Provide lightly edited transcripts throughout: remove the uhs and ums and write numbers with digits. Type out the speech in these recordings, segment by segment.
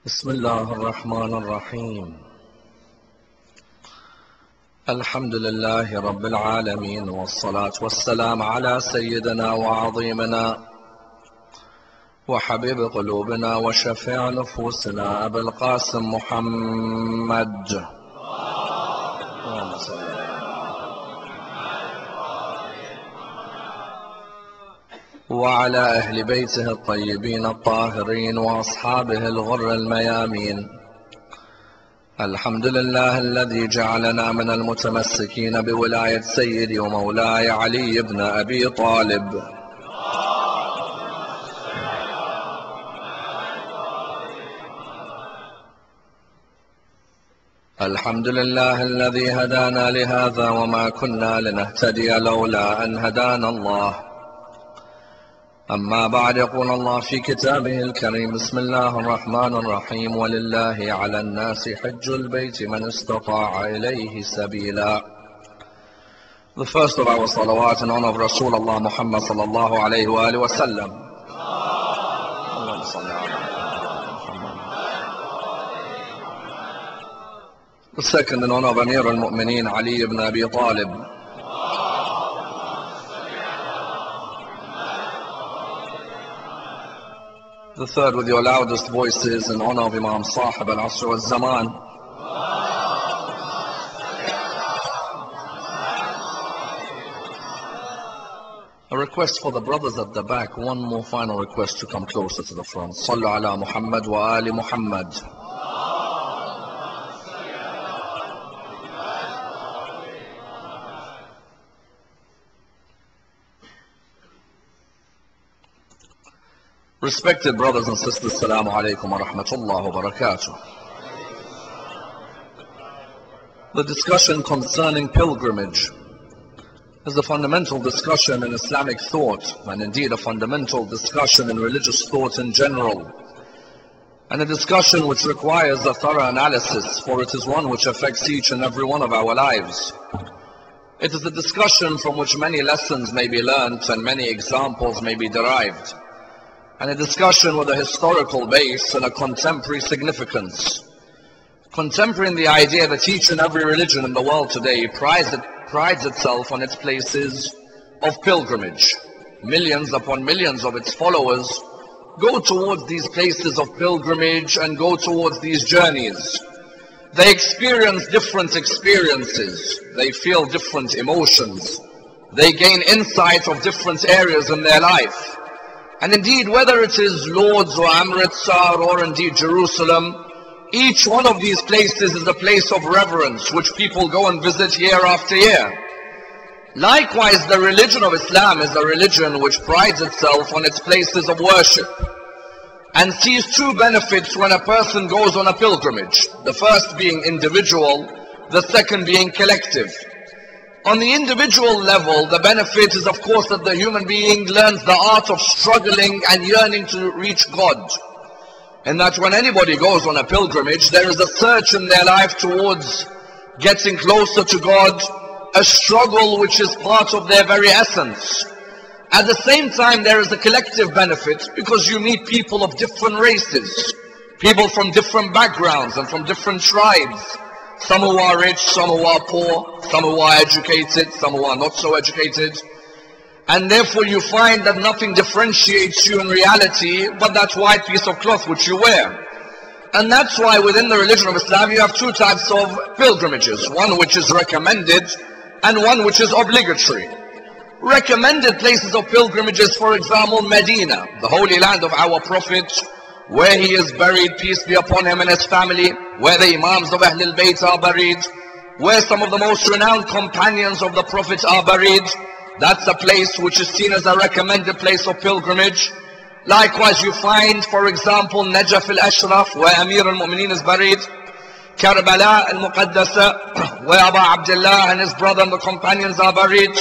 بسم الله الرحمن الرحيم. الحمد لله رب العالمين، والصلاة والسلام على سيدنا وعظيمنا وحبيب قلوبنا وشفيع نفوسنا أبي القاسم محمد وعلى أهل بيته الطيبين الطاهرين وأصحابه الغر الميامين. الحمد لله الذي جعلنا من المتمسكين بولاية سيدي ومولاي علي بن أبي طالب. الحمد لله الذي هدانا لهذا وما كنا لنهتدي لولا أن هدانا الله. أما بعد، يقول الله في كتابه الكريم: بسم الله الرحمن الرحيم، ولله على الناس حج البيت من استطاع إليه سبيلا. The first of our salawat in honor of Rasulullah Muhammad sallallahu alayhi wa alihi wa sallam. The second in honor of Amir al-Mu'mineen Ali ibn Abi Talib. The third with your loudest voices in honor of Imam Sahib al-Asr wal-Zaman. A request for the brothers at the back, one more final request to come closer to the front. Sallu ala Muhammad wa ali Muhammad. Respected brothers and sisters, Assalamu alaikum wa rahmatullahi wa barakatuh. The discussion concerning pilgrimage is a fundamental discussion in Islamic thought, and indeed a fundamental discussion in religious thought in general, and a discussion which requires a thorough analysis, for it is one which affects each and every one of our lives. It is a discussion from which many lessons may be learnt and many examples may be derived, and a discussion with a historical base and a contemporary significance. Contemporary in the idea that each and every religion in the world today prides itself on its places of pilgrimage. Millions upon millions of its followers go towards these places of pilgrimage and go towards these journeys. They experience different experiences. They feel different emotions. They gain insight of different areas in their life. And indeed, whether it is Lord's or Amritsar or indeed Jerusalem, each one of these places is a place of reverence which people go and visit year after year. Likewise, the religion of Islam is a religion which prides itself on its places of worship and sees two benefits when a person goes on a pilgrimage. The first being individual, the second being collective. On the individual level, the benefit is of course that the human being learns the art of struggling and yearning to reach God. And that when anybody goes on a pilgrimage, there is a search in their life towards getting closer to God, a struggle which is part of their very essence. At the same time, there is a collective benefit because you meet people of different races, people from different backgrounds and from different tribes. Some who are rich, some who are poor, some who are educated, some who are not so educated. And therefore you find that nothing differentiates you in reality but that white piece of cloth which you wear. And that's why within the religion of Islam you have two types of pilgrimages. One which is recommended and one which is obligatory. Recommended places of pilgrimages, for example, Medina, the holy land of our Prophet, where he is buried, peace be upon him and his family, where the Imams of Ahlul Bayt are buried, where some of the most renowned companions of the Prophet are buried. That's a place which is seen as a recommended place of pilgrimage. Likewise, you find, for example, Najaf al-Ashraf, where Amir al-Mu'mineen is buried, Karbala al-Muqaddasa, where Abu Abdullah and his brother and the companions are buried.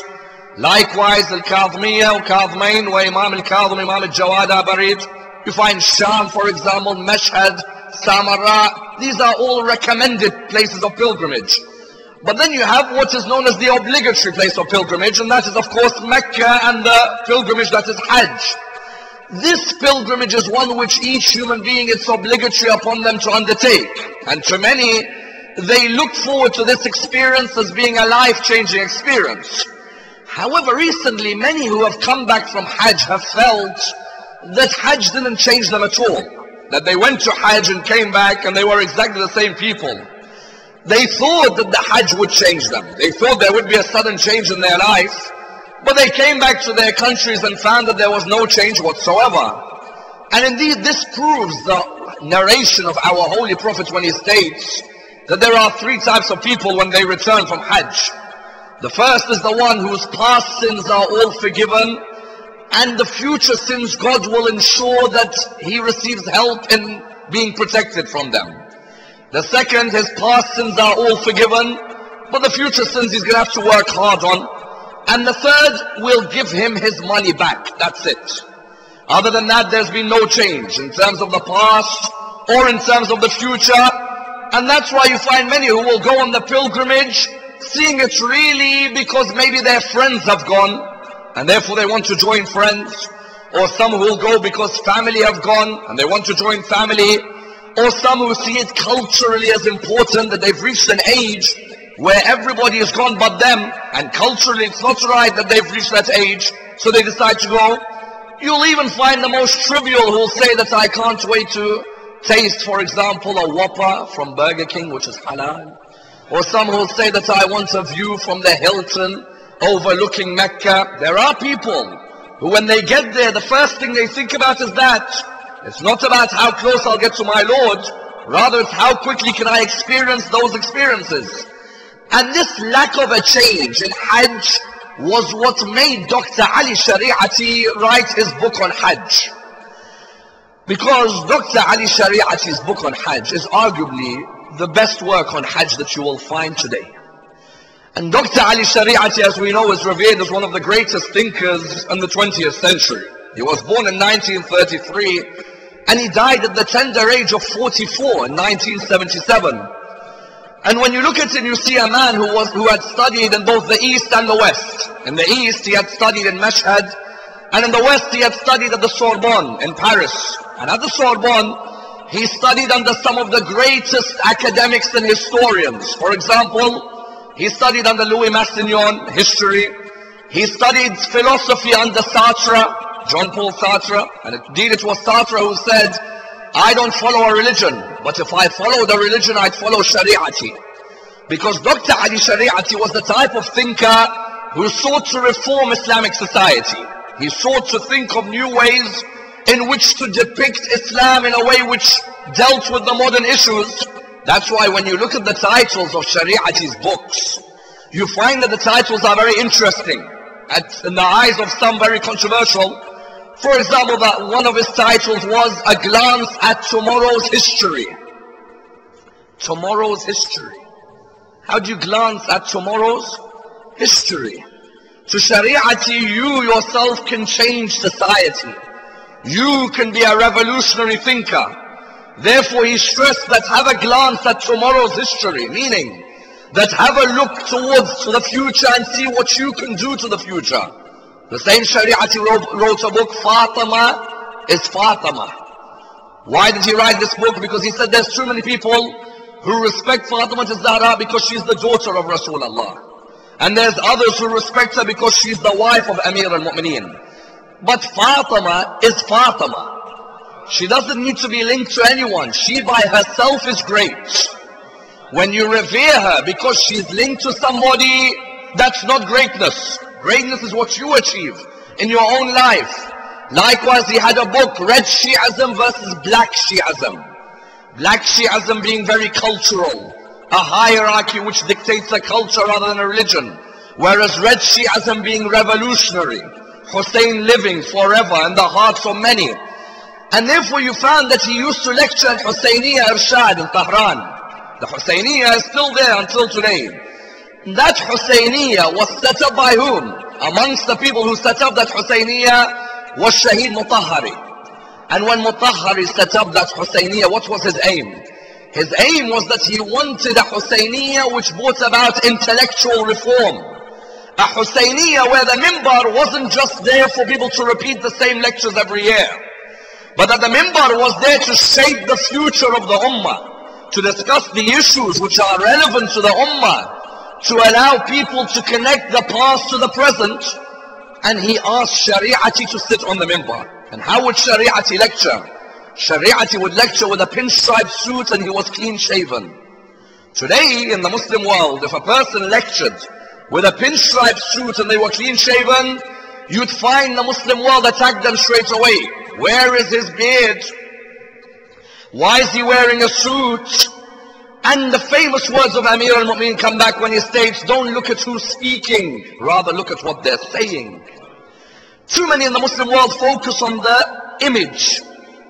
Likewise, al-Kadhmiya al-Kadhmain, where Imam al-Kadhim, Imam al-Jawad are buried. You find Sham, for example, Mashhad, Samarra. These are all recommended places of pilgrimage. But then you have what is known as the obligatory place of pilgrimage, and that is of course Mecca and the pilgrimage that is Hajj. This pilgrimage is one which each human being, it's obligatory upon them to undertake. And to many, they look forward to this experience as being a life-changing experience. However, recently, many who have come back from Hajj have felt that Hajj didn't change them at all. That they went to Hajj and came back and they were exactly the same people. They thought that the Hajj would change them. They thought there would be a sudden change in their life. But they came back to their countries and found that there was no change whatsoever. And indeed, this proves the narration of our Holy Prophet when he states that there are three types of people when they return from Hajj. The first is the one whose past sins are all forgiven, and the future sins God will ensure that he receives help in being protected from them. The second, his past sins are all forgiven, but the future sins he's going to have to work hard on. And the third will give him his money back. That's it. Other than that, there's been no change in terms of the past or in terms of the future. And that's why you find many who will go on the pilgrimage, seeing it really because maybe their friends have gone and therefore they want to join friends. Or some who will go because family have gone and they want to join family. Or some who see it culturally as important, that they've reached an age where everybody is gone but them, and culturally it's not right that they've reached that age, so they decide to go. You'll even find the most trivial who will say that I can't wait to taste, for example, a Whopper from Burger King, which is halal. Or some who will say that I want a view from the Hilton overlooking Mecca. There are people who when they get there, the first thing they think about is that. It's not about how close I'll get to my Lord, rather it's how quickly can I experience those experiences. And this lack of a change in Hajj was what made Dr. Ali Shari'ati write his book on Hajj. Because Dr. Ali Shari'ati's book on Hajj is arguably the best work on Hajj that you will find today. And Dr. Ali Shari'ati, as we know, is revered as one of the greatest thinkers in the 20th century. He was born in 1933 and he died at the tender age of 44 in 1977. And when you look at him, you see a man who had studied in both the East and the West. In the East, he had studied in Mashhad, and in the West, he had studied at the Sorbonne in Paris. And at the Sorbonne, he studied under some of the greatest academics and historians. For example, he studied under Louis Massignon, history. He studied philosophy under Sartre, Jean-Paul Sartre. And indeed, it was Sartre who said, I don't follow a religion, but if I follow the religion, I'd follow Shari'ati. Because Dr. Ali Shari'ati was the type of thinker who sought to reform Islamic society. He sought to think of new ways in which to depict Islam in a way which dealt with the modern issues. That's why when you look at the titles of Shari'ati's books, you find that the titles are very interesting, in the eyes of some very controversial. For example, that one of his titles was A Glance at Tomorrow's History. Tomorrow's history. How do you glance at tomorrow's history? To Shari'ati, you yourself can change society. You can be a revolutionary thinker. Therefore, he stressed that have a glance at tomorrow's history, meaning that have a look towards the future and see what you can do to the future. The same Shari'ati wrote a book, Fatima is Fatima. Why did he write this book? Because he said there's too many people who respect Fatima Zahra because she's the daughter of Rasulullah. And there's others who respect her because she's the wife of Amir al-Mu'mineen. But Fatima is Fatima. She doesn't need to be linked to anyone. She by herself is great. When you revere her because she's linked to somebody, that's not greatness. Greatness is what you achieve in your own life. Likewise, he had a book, Red Shi'ism versus Black Shi'ism. Black Shi'ism being very cultural, a hierarchy which dictates a culture rather than a religion. Whereas Red Shi'ism being revolutionary, Hussein living forever in the hearts of many. And therefore you found that he used to lecture at Husseiniya Irshad in Tehran. The Husseiniya is still there until today. That Husseiniya was set up by whom? Amongst the people who set up that Husseiniya was Shaheed Mutahhari. And when Mutahhari set up that Husseiniya, what was his aim? His aim was that he wanted a Husseiniya which brought about intellectual reform. A Husayniyah where the mimbar wasn't just there for people to repeat the same lectures every year, but that the mimbar was there to shape the future of the ummah, to discuss the issues which are relevant to the ummah, to allow people to connect the past to the present. And he asked Shari'ati to sit on the mimbar. And how would Shari'ati lecture? Shari'ati would lecture with a pinstripe suit and he was clean shaven. Today in the Muslim world, if a person lectured with a pinstripe suit and they were clean shaven, you'd find the Muslim world attack them straight away. Where is his beard? Why is he wearing a suit? And the famous words of Amir al-Mu'minin come back when he states, don't look at who's speaking, rather look at what they're saying. Too many in the Muslim world focus on the image.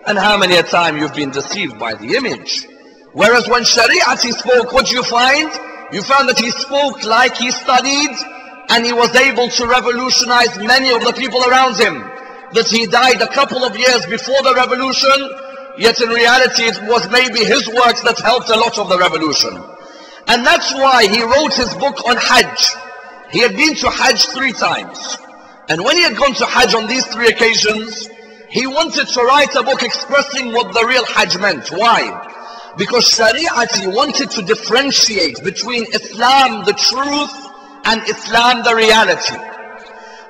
And how many a time you've been deceived by the image. Whereas when Shari'ati spoke, what do you find? You found that he spoke like he studied, and he was able to revolutionize many of the people around him. That he died a couple of years before the revolution, yet in reality it was maybe his works that helped a lot of the revolution. And that's why he wrote his book on Hajj. He had been to Hajj 3 times. And when he had gone to Hajj on these 3 occasions, he wanted to write a book expressing what the real Hajj meant. Why? Because Shari'ati wanted to differentiate between Islam, the truth, and Islam, the reality.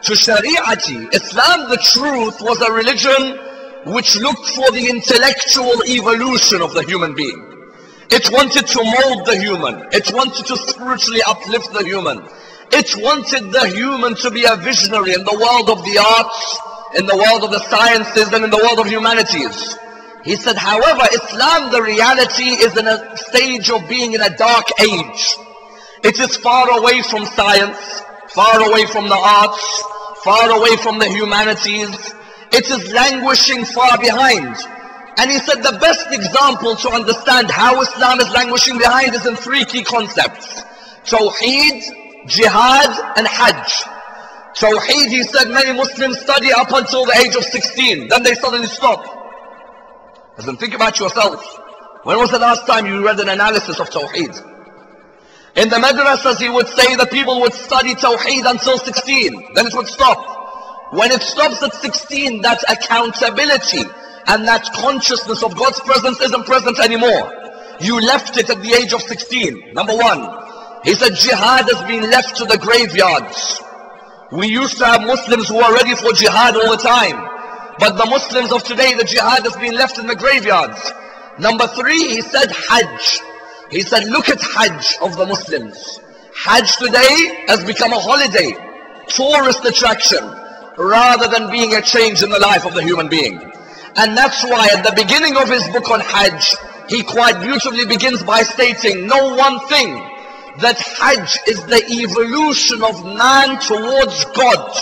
To Shari'ati, Islam, the truth, was a religion which looked for the intellectual evolution of the human being. It wanted to mold the human. It wanted to spiritually uplift the human. It wanted the human to be a visionary in the world of the arts, in the world of the sciences, and in the world of humanities. He said, however, Islam, the reality, is in a stage of being in a dark age. It is far away from science, far away from the arts, far away from the humanities. It is languishing far behind. And he said the best example to understand how Islam is languishing behind is in 3 key concepts. Tawheed, Jihad, and Hajj. Tawheed, he said, many Muslims study up until the age of 16. Then they suddenly stop. As in, think about yourself. When was the last time you read an analysis of Tawheed? In the madrasas, he would say that people would study Tawheed until 16. Then it would stop. When it stops at 16, that accountability and that consciousness of God's presence isn't present anymore. You left it at the age of 16. Number 1. He said jihad has been left to the graveyards. We used to have Muslims who are ready for jihad all the time. But the Muslims of today, the jihad has been left in the graveyards. Number 3, he said Hajj. He said, look at Hajj of the Muslims. Hajj today has become a holiday, tourist attraction, rather than being a change in the life of the human being. And that's why at the beginning of his book on Hajj, he quite beautifully begins by stating, know one thing, that Hajj is the evolution of man towards God.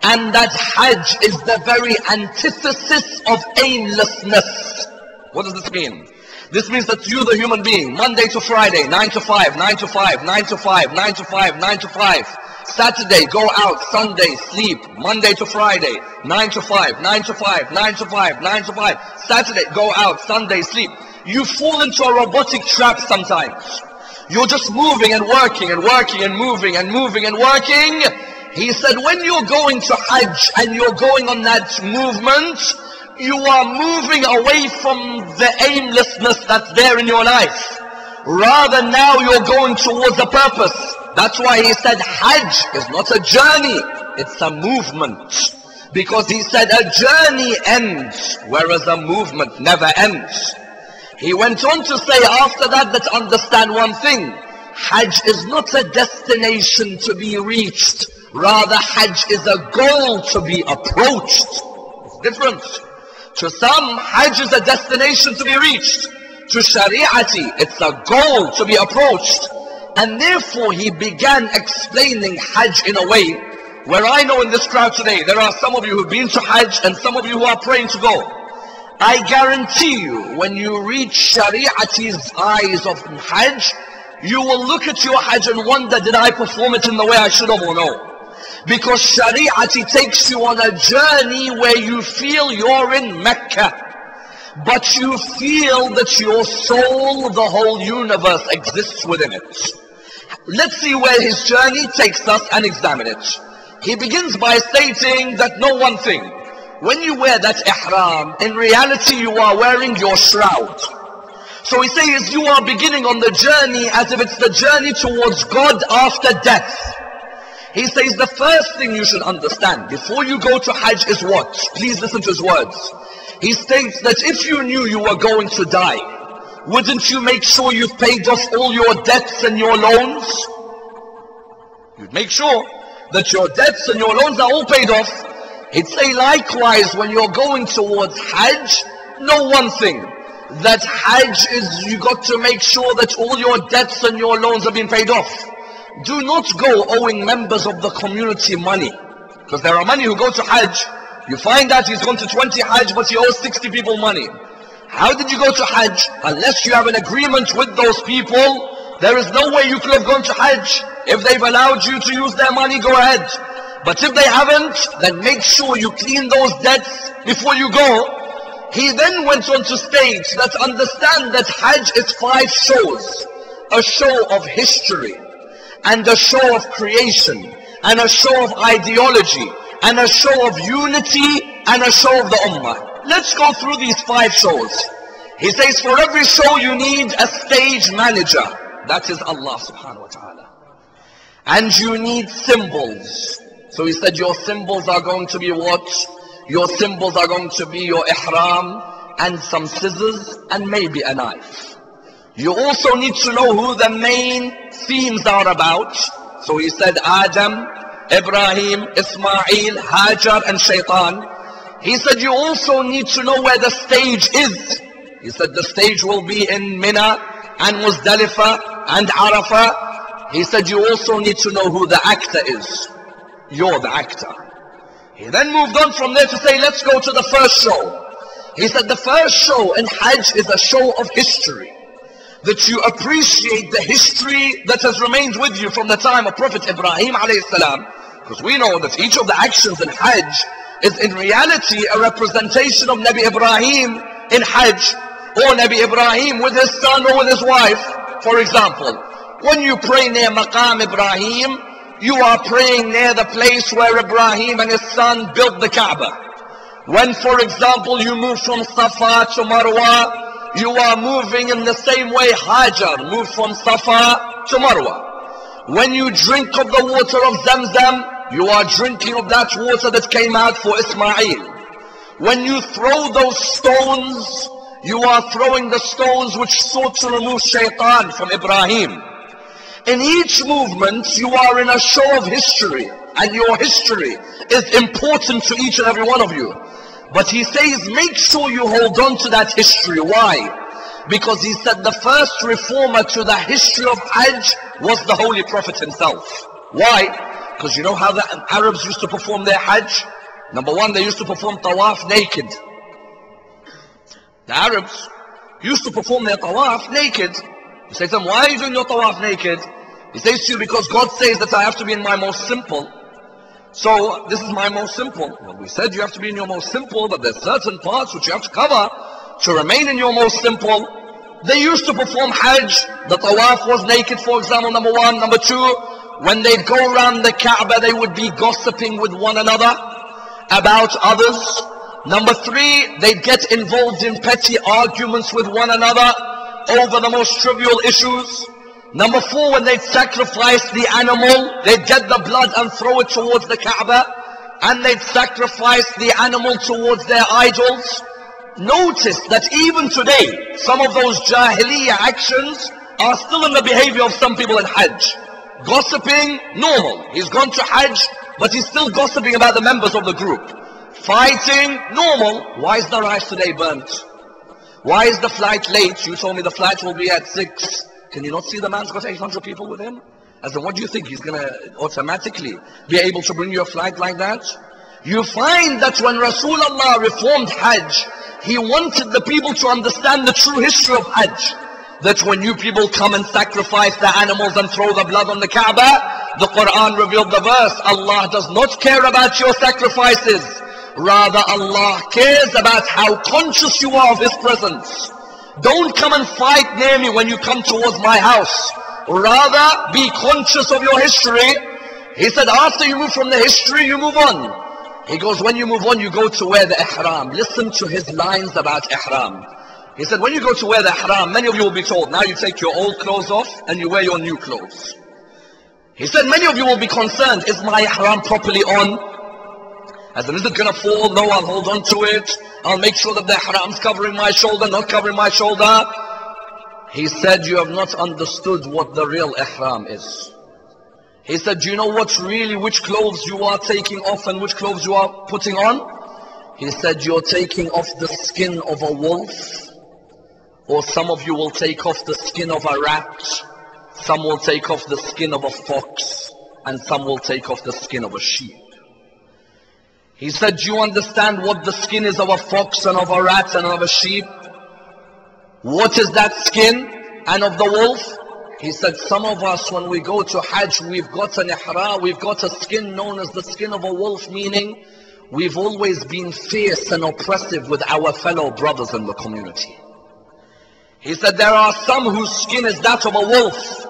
And that Hajj is the very antithesis of aimlessness. What does this mean? This means that you, the human being, Monday to Friday, 9 to 5, 9 to 5, 9 to 5, 9 to 5, 9 to 5. Saturday, go out. Sunday, sleep. Monday to Friday, 9 to 5, 9 to 5, 9 to 5, 9 to 5. Saturday, go out. Sunday, sleep. You fall into a robotic trap sometimes. You're just moving and working and working and moving and moving and working. He said, when you're going to Hajj and you're going on that movement, you are moving away from the aimlessness that's there in your life. Rather now you're going towards a purpose. That's why he said Hajj is not a journey, it's a movement. Because he said a journey ends, whereas a movement never ends. He went on to say after that understand one thing. Hajj is not a destination to be reached. Rather, Hajj is a goal to be approached. It's different. To some, Hajj is a destination to be reached. To Shari'ati, it's a goal to be approached. And therefore, he began explaining Hajj in a way where I know in this crowd today, there are some of you who've been to Hajj and some of you who are praying to go. I guarantee you, when you reach Shari'ati's eyes of Hajj, you will look at your Hajj and wonder, did I perform it in the way I should have or no? Because Shari'ati takes you on a journey where you feel you're in Mecca, but you feel that your soul, the whole universe exists within it. Let's see where his journey takes us and examine it. He begins by stating that know one thing. When you wear that ihram, in reality you are wearing your shroud. So he says you are beginning on the journey as if it's the journey towards God after death. He says the first thing you should understand before you go to Hajj is what? Please listen to his words. He states that if you knew you were going to die, wouldn't you make sure you've paid off all your debts and your loans? You'd make sure that your debts and your loans are all paid off. He'd say likewise when you're going towards Hajj, know one thing, that Hajj is you got to make sure that all your debts and your loans have been paid off. Do not go owing members of the community money, because there are many who go to Hajj. You find out he's gone to 20 Hajj but he owes 60 people money. How did you go to Hajj? Unless you have an agreement with those people, there is no way you could have gone to Hajj. If they've allowed you to use their money, go ahead. But if they haven't, then make sure you clean those debts before you go. He then went on to state that understand that Hajj is 5 shows. A show of history, and a show of creation, and a show of ideology, and a show of unity, and a show of the ummah. Let's go through these 5 shows. He says for every show you need a stage manager. That is Allah subhanahu wa ta'ala. And you need symbols. So he said your symbols are going to be what? Your symbols are going to be your ihram and some scissors and maybe a knife. You also need to know who the main themes are about. So he said Adam, Ibrahim, Ismail, Hajar and Shaitan. He said you also need to know where the stage is. He said the stage will be in Mina and Muzdalifah and Arafah. He said you also need to know who the actor is. You're the actor. He then moved on from there to say let's go to the first show. He said the first show in Hajj is a show of history. That you appreciate the history that has remained with you from the time of Prophet Ibrahim alayhi salam. Because we know that each of the actions in Hajj is in reality a representation of Nabi Ibrahim in Hajj, or Nabi Ibrahim with his son or with his wife. For example, when you pray near Maqam Ibrahim, you are praying near the place where Ibrahim and his son built the Kaaba. When, for example, you move from Safa to Marwa, you are moving in the same way Hajar moved from Safa to Marwa. When you drink of the water of Zamzam, you are drinking of that water that came out for Ismail. When you throw those stones, you are throwing the stones which sought to remove Shaitan from Ibrahim. In each movement, you are in a show of history, and your history is important to each and every one of you. But he says, make sure you hold on to that history. Why? Because he said the first reformer to the history of Hajj was the Holy Prophet himself. Why? Because you know how the Arabs used to perform their Hajj? Number one, they used to perform tawaf naked. The Arabs used to perform their tawaf naked. You say to them, why are you doing your tawaf naked? He says to you, because God says that I have to be in my most simple. So this is my most simple. Well, we said you have to be in your most simple, but there's certain parts which you have to cover to remain in your most simple. They used to perform Hajj. The tawaf was naked, for example, number one. Number two, when they'd go around the Kaaba, they would be gossiping with one another about others. Number three, they'd get involved in petty arguments with one another over the most trivial issues. Number four, when they'd sacrifice the animal, they'd get the blood and throw it towards the Kaaba, and they'd sacrifice the animal towards their idols. Notice that even today, some of those Jahiliyyah actions are still in the behavior of some people in Hajj. Gossiping, normal. He's gone to Hajj, but he's still gossiping about the members of the group. Fighting, normal. Why is the rice today burnt? Why is the flight late? You told me the flight will be at 6. Can you not see the man's got 800 people with him? As in, what do you think? He's going to automatically be able to bring you a flight like that? You find that when Rasulullah reformed Hajj, he wanted the people to understand the true history of Hajj. That when you people come and sacrifice the animals and throw the blood on the Kaaba, the Quran revealed the verse, Allah does not care about your sacrifices. Rather, Allah cares about how conscious you are of His presence. Don't come and fight near me when you come towards my house. Rather, be conscious of your history. He said, after you move from the history, you move on. He goes, when you move on, you go to wear the ihram. Listen to his lines about ihram. He said, when you go to wear the ihram, many of you will be told, now you take your old clothes off and you wear your new clothes. He said, many of you will be concerned, is my ihram properly on? As in, is it going to fall? No, I'll hold on to it. I'll make sure that the ihram's covering my shoulder, not covering my shoulder. He said, you have not understood what the real ihram is. He said, do you know which clothes you are taking off and which clothes you are putting on? He said, you're taking off the skin of a wolf, or some of you will take off the skin of a rat, some will take off the skin of a fox, and some will take off the skin of a sheep. He said, do you understand what the skin is of a fox and of a rat and of a sheep? What is that skin? And of the wolf? He said, some of us, when we go to Hajj, we've got an ihram, we've got a skin known as the skin of a wolf, meaning we've always been fierce and oppressive with our fellow brothers in the community. He said, there are some whose skin is that of a wolf.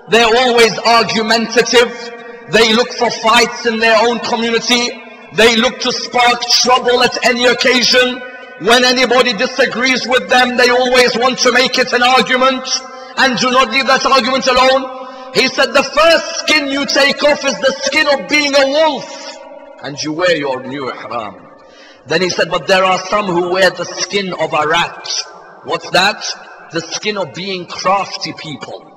They're always argumentative. They look for fights in their own community. They look to spark trouble at any occasion. When anybody disagrees with them, they always want to make it an argument. And do not leave that argument alone. He said, the first skin you take off is the skin of being a wolf. And you wear your new ihram. Then he said, but there are some who wear the skin of a rat. What's that? The skin of being crafty people.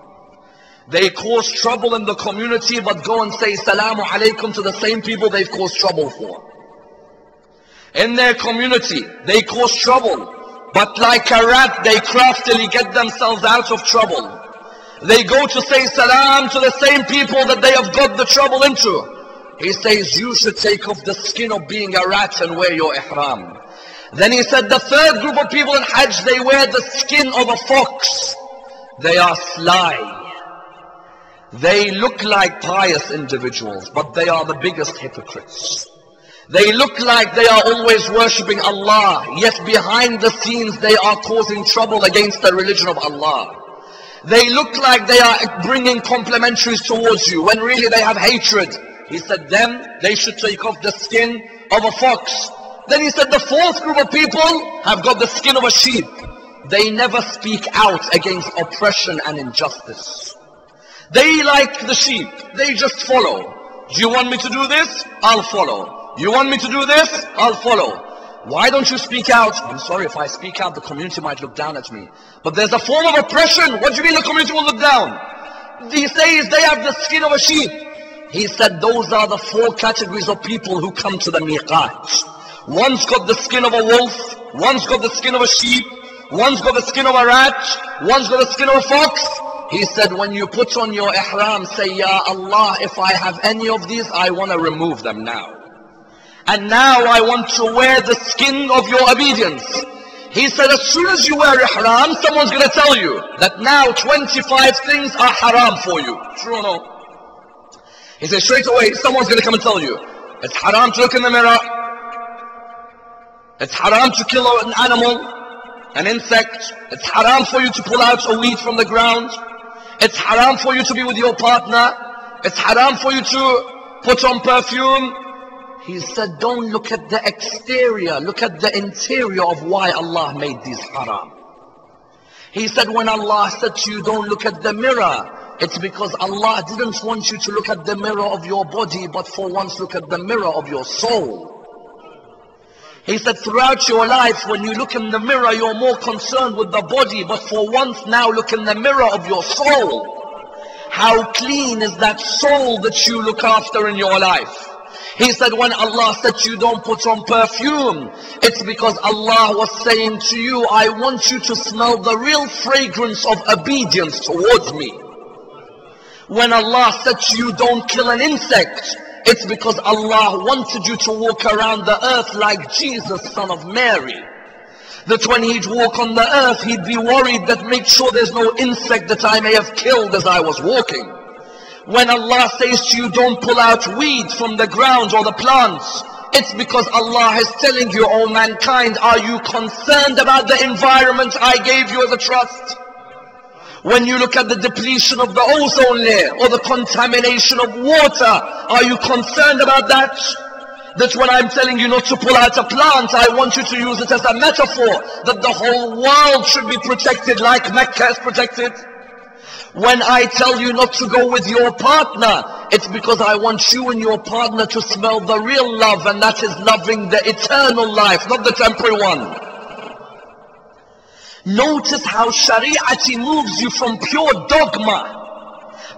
They cause trouble in the community, but go and say salamu alaikum to the same people they've caused trouble for. In their community, they cause trouble. But like a rat, they craftily get themselves out of trouble. They go to say salam to the same people that they have got the trouble into. He says, you should take off the skin of being a rat and wear your ihram. Then he said, the third group of people in Hajj, they wear the skin of a fox. They are sly. They look like pious individuals, but they are the biggest hypocrites. They look like they are always worshipping Allah, yet behind the scenes they are causing trouble against the religion of Allah. They look like they are bringing complimentaries towards you, when really they have hatred. He said, they should take off the skin of a fox. Then he said, the fourth group of people have got the skin of a sheep. They never speak out against oppression and injustice. They like the sheep, they just follow. Do you want me to do this? I'll follow. You want me to do this? I'll follow. Why don't you speak out? I'm sorry, if I speak out, the community might look down at me. But there's a form of oppression. What do you mean the community will look down? He says they have the skin of a sheep. He said those are the four categories of people who come to the miqat. One's got the skin of a wolf, one's got the skin of a sheep, one's got the skin of a rat, one's got the skin of a fox. He said, when you put on your ihram, say, Ya Allah, if I have any of these, I want to remove them now. And now I want to wear the skin of your obedience. He said, as soon as you wear ihram, someone's going to tell you that now 25 things are haram for you. True or no? He said, straight away, someone's going to come and tell you, it's haram to look in the mirror. It's haram to kill an animal, an insect. It's haram for you to pull out a weed from the ground. It's haram for you to be with your partner. It's haram for you to put on perfume. He said, don't look at the exterior, look at the interior of why Allah made these haram. He said, when Allah said to you, don't look at the mirror, it's because Allah didn't want you to look at the mirror of your body, but for once look at the mirror of your soul. He said, throughout your life, when you look in the mirror, you're more concerned with the body, but for once now look in the mirror of your soul. How clean is that soul that you look after in your life? He said, when Allah said to you, don't put on perfume, it's because Allah was saying to you, I want you to smell the real fragrance of obedience towards me. When Allah said to you, don't kill an insect, it's because Allah wanted you to walk around the earth like Jesus, son of Mary. That when he'd walk on the earth, he'd be worried that make sure there's no insect that I may have killed as I was walking. When Allah says to you, don't pull out weeds from the ground or the plants, it's because Allah is telling you, oh mankind, are you concerned about the environment I gave you as a trust? When you look at the depletion of the ozone layer or the contamination of water, are you concerned about that? That when I'm telling you not to pull out a plant, I want you to use it as a metaphor that the whole world should be protected like Mecca is protected. When I tell you not to go with your partner, it's because I want you and your partner to smell the real love, and that is loving the eternal life, not the temporary one. Notice how Shari'ati moves you from pure dogma.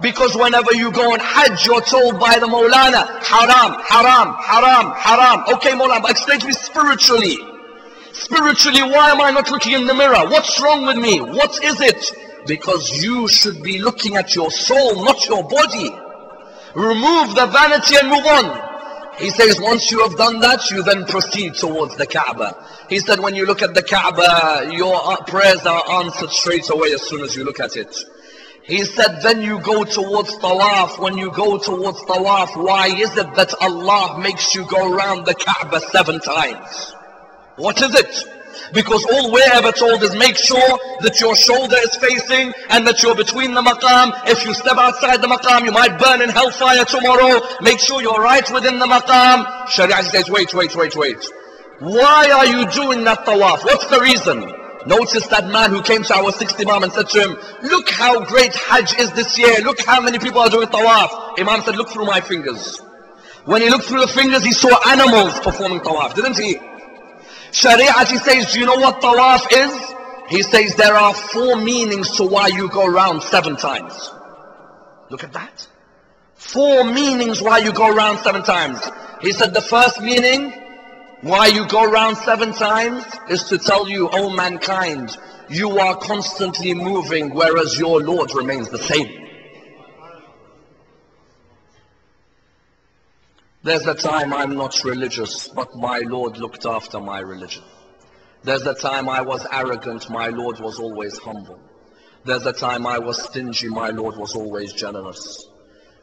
Because whenever you go on Hajj, you're told by the Maulana, haram, haram, haram, haram. Okay, Maulana, explain to me spiritually. Spiritually, why am I not looking in the mirror? What's wrong with me? What is it? Because you should be looking at your soul, not your body. Remove the vanity and move on. He says, once you have done that, you then proceed towards the Kaaba. He said, when you look at the Kaaba, your prayers are answered straight away as soon as you look at it. He said, then you go towards Tawaf. When you go towards Tawaf, why is it that Allah makes you go around the Kaaba 7 times? What is it? Because all we're ever told is make sure that your shoulder is facing and that you're between the maqam. If you step outside the maqam, you might burn in hellfire tomorrow. Make sure you're right within the maqam. Sharia says, wait. Why are you doing that tawaf? What's the reason? Notice that man who came to our 6th Imam and said to him, look how great Hajj is this year. Look how many people are doing tawaf. Imam said, look through my fingers. When he looked through the fingers, he saw animals performing tawaf, didn't he? Shari'at, he says, do you know what tawaf is? He says there are 4 meanings to why you go around 7 times. Look at that. 4 meanings why you go around 7 times. He said the first meaning why you go around 7 times is to tell you, oh mankind, you are constantly moving whereas your Lord remains the same. There's a time I'm not religious, but my Lord looked after my religion. There's a time I was arrogant, my Lord was always humble. There's a time I was stingy, my Lord was always generous.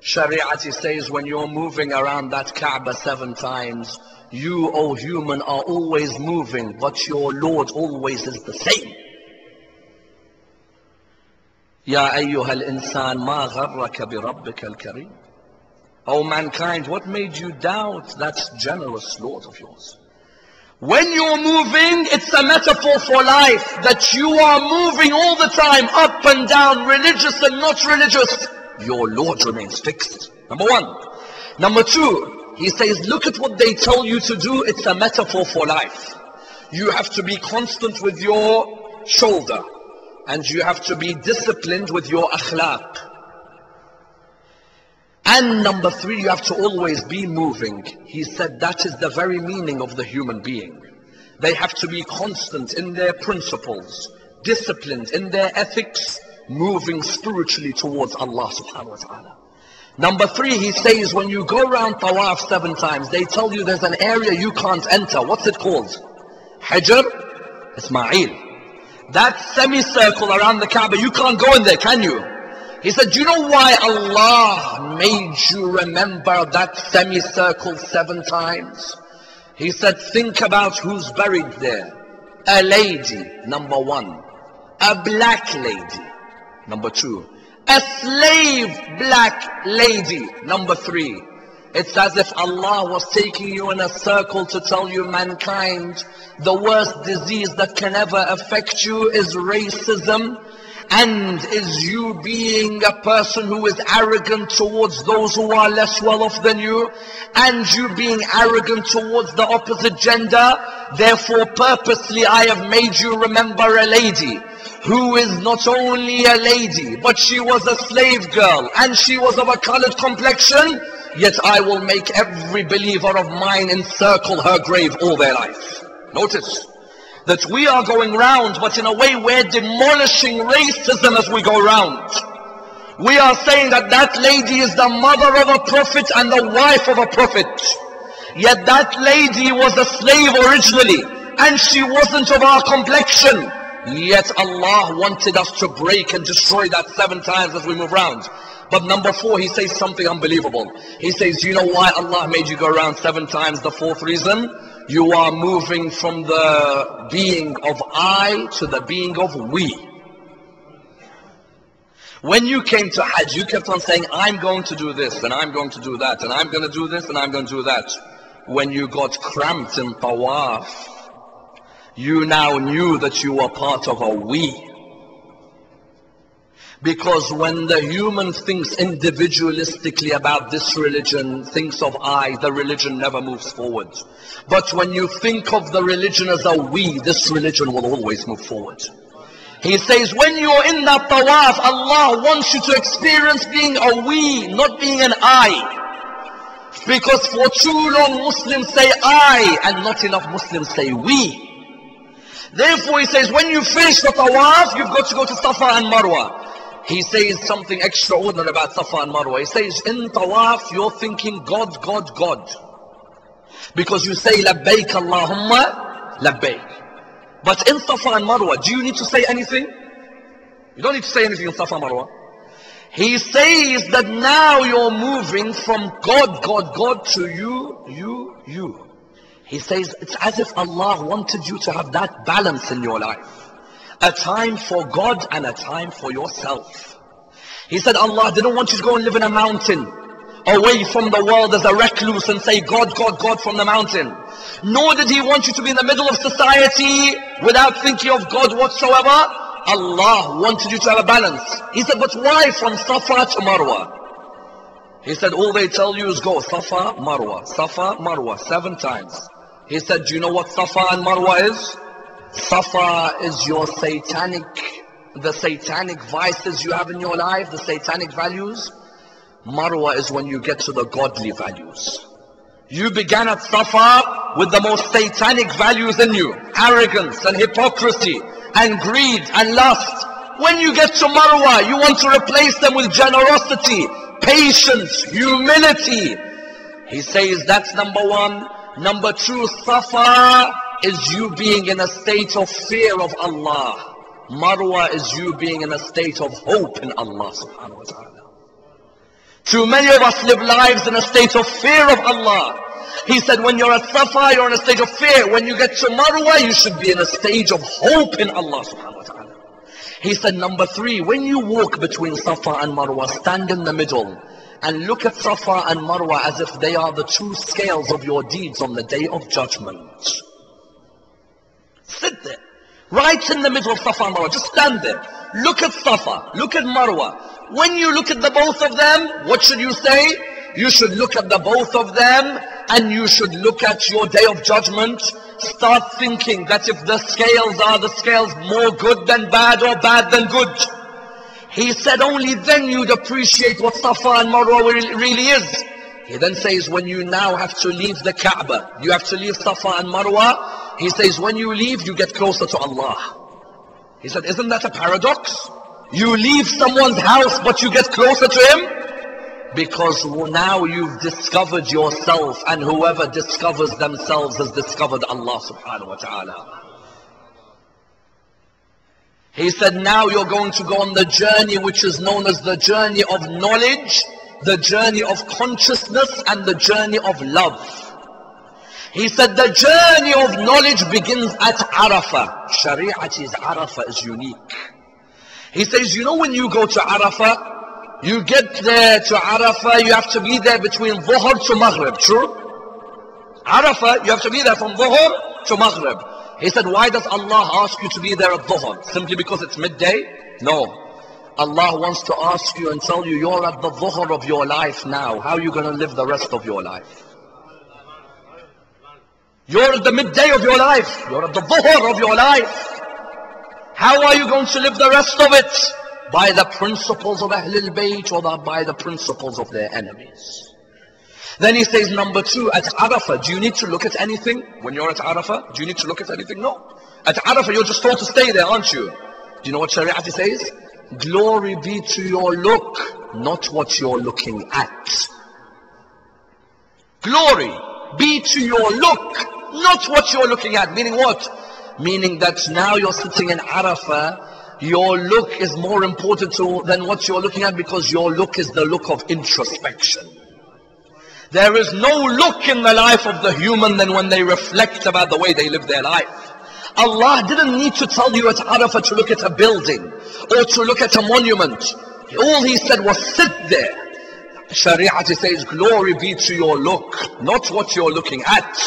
Shari'ati says when you're moving around that Kaaba 7 times, you, O human, are always moving, but your Lord always is the same. Ya ayyuhal insan ma gharraka bi rabbika al-kareem. O mankind, what made you doubt that generous Lord of yours? When you're moving, it's a metaphor for life, that you are moving all the time, up and down, religious and not religious. Your Lord remains fixed. Number 1. Number 2, he says, look at what they tell you to do. It's a metaphor for life. You have to be constant with your shoulder, and you have to be disciplined with your akhlaq. And number 3, you have to always be moving. He said that is the very meaning of the human being. They have to be constant in their principles, disciplined in their ethics, moving spiritually towards Allah subhanahu wa ta'ala. Number 3, he says when you go around Tawaf 7 times, they tell you there's an area you can't enter. What's it called? Hijr Ismail. That semicircle around the Kaaba, you can't go in there, can you? He said, do you know why Allah made you remember that semicircle 7 times? He said, think about who's buried there. A lady, number 1. A black lady, number 2. A slave black lady, number 3. It's as if Allah was taking you in a circle to tell you, mankind, the worst disease that can ever affect you is racism, and is you being a person who is arrogant towards those who are less well off than you, and you being arrogant towards the opposite gender. Therefore purposely I have made you remember a lady who is not only a lady, but she was a slave girl and she was of a colored complexion, yet I will make every believer of mine encircle her grave all their life. Notice that we are going round, but in a way we're demolishing racism as we go round. We are saying that that lady is the mother of a prophet and the wife of a prophet. Yet that lady was a slave originally, and she wasn't of our complexion. Yet Allah wanted us to break and destroy that 7 times as we move round. But number 4, he says something unbelievable. He says, you know why Allah made you go around 7 times? The 4th reason? You are moving from the being of I to the being of we. When you came to Hajj, you kept on saying, I'm going to do this, and I'm going to do that, and I'm going to do this, and I'm going to do that. When you got cramped in tawaf, you now knew that you were part of a we. Because when the human thinks individualistically about this religion, thinks of I, the religion never moves forward. But when you think of the religion as a we, this religion will always move forward. He says, when you're in that tawaf, Allah wants you to experience being a we, not being an I. Because for too long Muslims say I, and not enough Muslims say we. Therefore he says, when you finish the tawaf, you've got to go to Safa and Marwa. He says something extraordinary about Safa and Marwa. He says, in tawaf, you're thinking God, God, God. Because you say, Labbaik Allahumma, Labbaik. But in Safa and Marwa, do you need to say anything? You don't need to say anything in Safa and Marwa. He says that now you're moving from God, God, God to you. He says it's as if Allah wanted you to have that balance in your life. A time for God and a time for yourself. He said Allah didn't want you to go and live in a mountain away from the world as a recluse and say God, God, God from the mountain. Nor did He want you to be in the middle of society without thinking of God whatsoever. Allah wanted you to have a balance. He said, but why from Safa to Marwa? He said, all they tell you is go Safa, Marwa 7 times. He said, do you know what Safa and Marwa is? Safa is your the satanic vices you have in your life, the satanic values. Marwa is when you get to the godly values. You began at Safa with the most satanic values in you, arrogance and hypocrisy and greed and lust. When you get to Marwa, you want to replace them with generosity, patience, humility. He says that's number 1. Number 2, Safa is you being in a state of fear of Allah. Marwa is you being in a state of hope in Allah subhanahu wa ta'ala. Too many of us live lives in a state of fear of Allah. He said when you're at Safa, you're in a state of fear. When you get to Marwa, you should be in a stage of hope in Allah subhanahu wa ta'ala. He said number 3, when you walk between Safa and Marwa, stand in the middle and look at Safa and Marwa as if they are the 2 scales of your deeds on the day of judgment. Sit there, right in the middle of Safa and Marwa. Just stand there. Look at Safa, look at Marwa. When you look at the both of them, what should you say? You should look at the both of them and you should look at your day of judgment. Start thinking that if the scales are the scales more good than bad or bad than good. He said only then you'd appreciate what Safa and Marwa really is. He then says when you now have to leave the Kaaba, you have to leave Safa and Marwa. He says when you leave, you get closer to Allah. He said, isn't that a paradox? You leave someone's house, but you get closer to him? Because now you've discovered yourself, and whoever discovers themselves has discovered Allah subhanahu wa ta'ala. He said, now you're going to go on the journey which is known as the journey of knowledge, the journey of consciousness, and the journey of love. He said the journey of knowledge begins at Arafah. Shari'ati's Arafah is unique. He says, you know when you go to Arafah, you get there to Arafah, you have to be there between Dhuhr to Maghrib, true? Arafah, you have to be there from Dhuhr to Maghrib. He said, why does Allah ask you to be there at Dhuhr? Simply because it's midday? No. Allah wants to ask you and tell you, you're at the Dhuhr of your life now. How are you going to live the rest of your life? You're at the midday of your life. You're at the Dhuhr of your life. How are you going to live the rest of it? By the principles of Ahlul Bayt or by the principles of their enemies. Then he says, number 2, at Arafah, do you need to look at anything? When you're at Arafah, do you need to look at anything? No. At Arafah, you're just told to stay there, aren't you? Do you know what Shari'ati says? Glory be to your look, not what you're looking at. Glory be to your look, not what you're looking at. Meaning what? Meaning that now you're sitting in Arafah, your look is more important than what you're looking at, because your look is the look of introspection. There is no look in the life of the human than when they reflect about the way they live their life. Allah didn't need to tell you at Arafah to look at a building or to look at a monument. All he said was sit there. Shariat says, glory be to your look, not what you're looking at.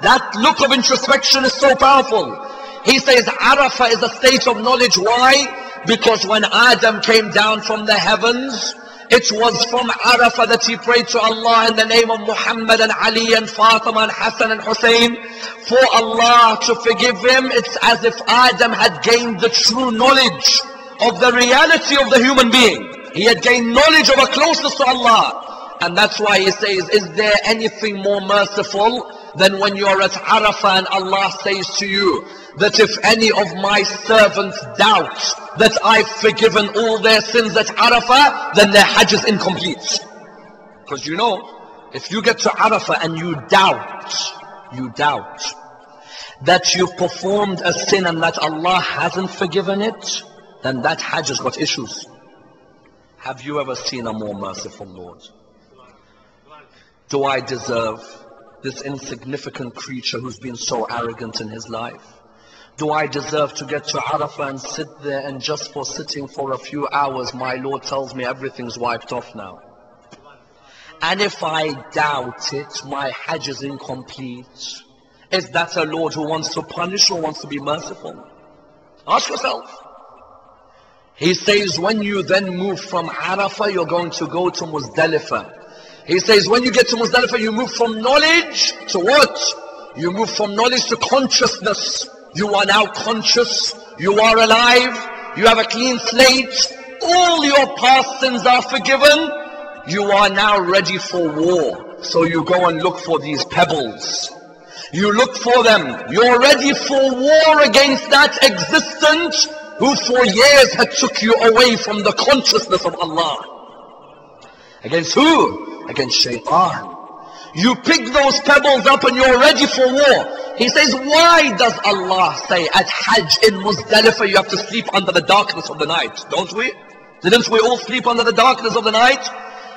That look of introspection is so powerful. He says Arafah is a state of knowledge. Why? Because when Adam came down from the heavens, it was from Arafah that he prayed to Allah in the name of Muhammad and Ali and Fatima and Hassan and Hussein for Allah to forgive him. It's as if Adam had gained the true knowledge of the reality of the human being. He had gained knowledge of a closeness to Allah. And that's why he says, is there anything more merciful than when you're at Arafah and Allah says to you that if any of my servants doubt that I've forgiven all their sins at Arafah, then their Hajj is incomplete. Because you know, if you get to Arafah and you doubt that you've performed a sin and that Allah hasn't forgiven it, then that Hajj has got issues. Have you ever seen a more merciful Lord? Do I deserve this insignificant creature who's been so arrogant in his life? Do I deserve to get to Arafah and sit there and just for sitting for a few hours, my Lord tells me everything's wiped off now? And if I doubt it, my Hajj is incomplete. Is that a Lord who wants to punish or wants to be merciful? Ask yourself. He says when you then move from Arafah, you're going to go to Muzdalifah. He says when you get to Muzdalifah, you move from knowledge to what? You move from knowledge to consciousness. You are now conscious, you are alive, you have a clean slate, all your past sins are forgiven, you are now ready for war. So you go and look for these pebbles. You look for them. You're ready for war against that existence who for years had took you away from the consciousness of Allah. Against who? Against Shaitan. You pick those pebbles up and you're ready for war. He says, why does Allah say at Hajj in Muzdalifah you have to sleep under the darkness of the night? Don't we? Didn't we all sleep under the darkness of the night?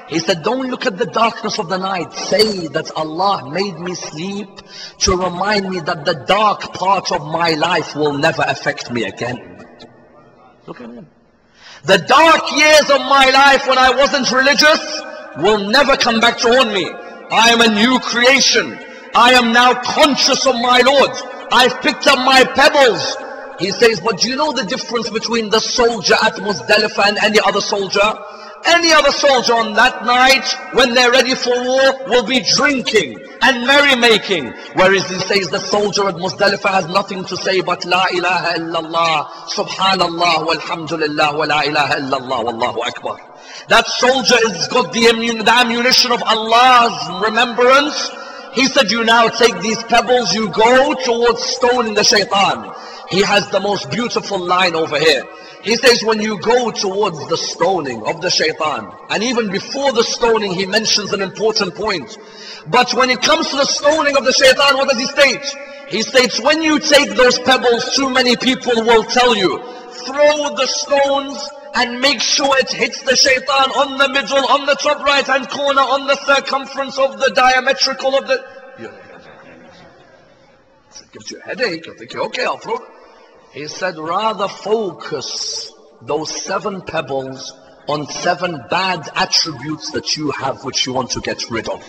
He said, don't look at the darkness of the night. Say that Allah made me sleep to remind me that the dark part of my life will never affect me again. Look at him. The dark years of my life when I wasn't religious will never come back to haunt me. I am a new creation. I am now conscious of my Lord. I've picked up my pebbles. He says, but do you know the difference between the soldier at Muzdalifah and any other soldier? Any other soldier on that night, when they're ready for war, will be drinking and merrymaking. Whereas he says the soldier at Muzdalifah has nothing to say but La ilaha illallah, subhanallah, walhamdulillah, wa la ilaha illallah, wallahu akbar. That soldier has got the ammunition of Allah's remembrance. He said, you now take these pebbles, you go towards stoning the shaitan. He has the most beautiful line over here. He says, when you go towards the stoning of the shaitan, and even before the stoning, he mentions an important point. But when it comes to the stoning of the shaitan, what does he state? He states, when you take those pebbles, too many people will tell you, throw the stones and make sure it hits the shaitan on the middle, on the top right hand corner, on the circumference of the diametrical of the... It gives you a headache. You think, okay, I'll throw it. He said, rather focus those 7 pebbles on 7 bad attributes that you have which you want to get rid of.